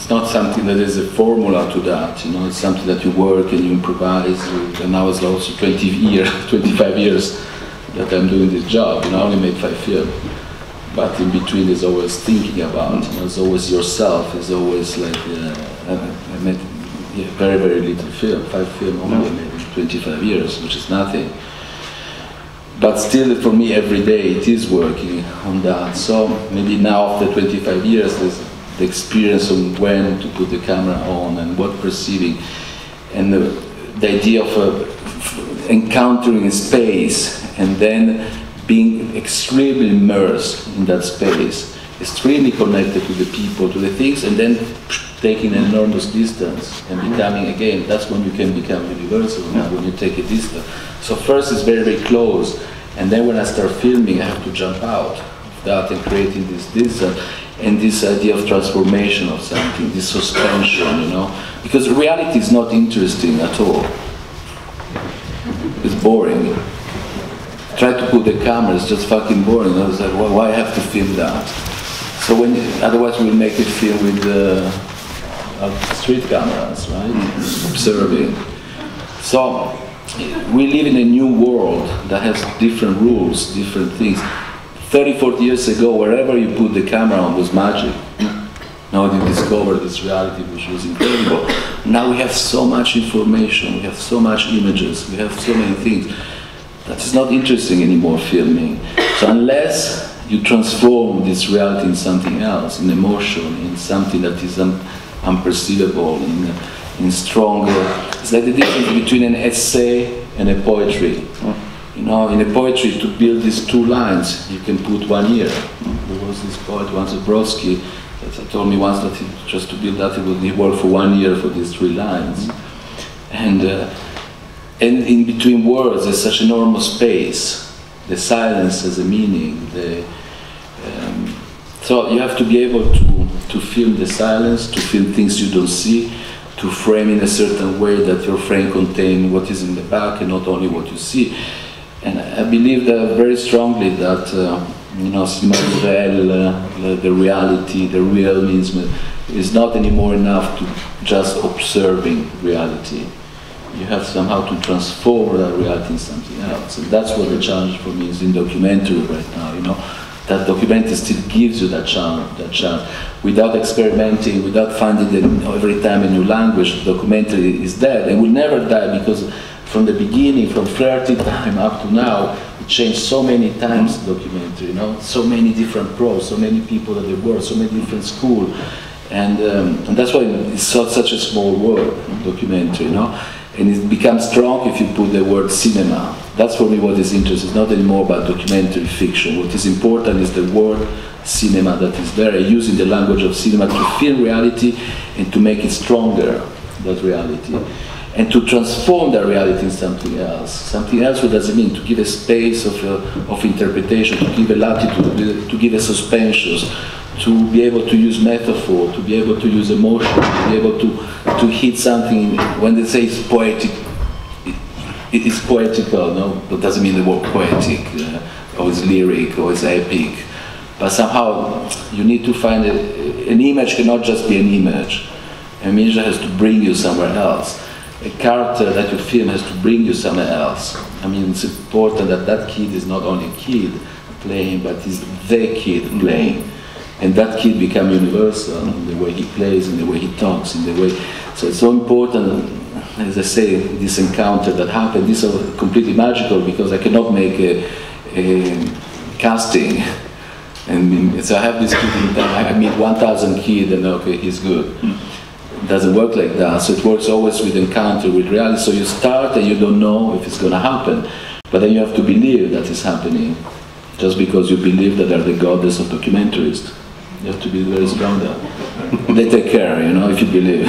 it's not something that is a formula to that, you know, it's something that you work and you improvise, and now it's also 25 years that I'm doing this job, and I only made 5 films. But in between there's always thinking about, you know, it's always yourself, it's always like, I made very, very little film, 5 films only I made in 25 years, which is nothing. But still, for me, every day it is working on that. So maybe now, after 25 years, there's the experience of when to put the camera on and what perceiving, and the idea of encountering a space and then being extremely immersed in that space, extremely connected to the people, to the things, and then taking an enormous distance and becoming, again, that's when you can become universal, when you take a distance. So first it's very, very close, and then when I start filming, I have to jump out of that and creating this distance, and this idea of transformation of something, this suspension, you know, because reality is not interesting at all. It's boring. Try to put the camera, it's just fucking boring. I was like, well, why have to film that? So otherwise we'll make a film with street cameras, right? Observing. So we live in a new world that has different rules, different things. 30, 40 years ago, wherever you put the camera on was magic. Now you discover this reality, which was incredible. Now we have so much information, we have so much images, we have so many things. That is not interesting anymore, filming. So unless you transform this reality in something else, in emotion, in something that is unperceivable, in stronger. It's like the difference between an essay and a poetry. You know, in a poetry, to build these 2 lines, you can put 1 year. There was this poet once, Brodsky, that told me once that just to build that, he worked for 1 year for these 3 lines. And in between words, there's such enormous space. The silence has a meaning. So you have to be able to film the silence, to film things you don't see, to frame in a certain way that your frame contains what is in the back and not only what you see. And I believe that very strongly that you know, cinema real, the reality, the real means is not anymore enough to just observing reality. You have somehow to transform that reality in something else. And that's what the challenge for me is in documentary right now, you know. That documentary still gives you that challenge. Without experimenting, without finding every time a new language, the documentary is dead and will never die, because from the beginning, from flirty time up to now, it changed so many times, the documentary, you know. So many different pros, so many people that they work, so many different schools. And that's why it's such a small word, documentary, you know. And it becomes strong if you put the word cinema. That's for me what is interesting. It's not anymore about documentary fiction. What is important is the word cinema that is there, using the language of cinema to film reality and to make it stronger, that reality. And to transform that reality in something else. Something else, what does it mean? To give a space of interpretation, to give a latitude, to give a suspension, to be able to use metaphor, to be able to use emotion, to be able to hit something. When they say it's poetic, it is poetical, no? That doesn't mean the word poetic, or it's lyric, or it's epic. But somehow you need to find an image cannot just be an image. An image has to bring you somewhere else. A character that you film has to bring you somewhere else. I mean, it's important that that kid is not only a kid playing, but is the kid playing. And that kid become universal in the way he plays, in the way he talks, in the way. So it's so important, as I say, this encounter that happened, this is completely magical, because I cannot make a casting. And so I have this kid, I meet 1,000 kids and okay, he's good. It doesn't work like that. So it works always with encounter, with reality. So you start and you don't know if it's going to happen. But then you have to believe that it's happening. Just because you believe that they're the goddess of documentarists. You have to be very strong there. They take care, you know, if you believe.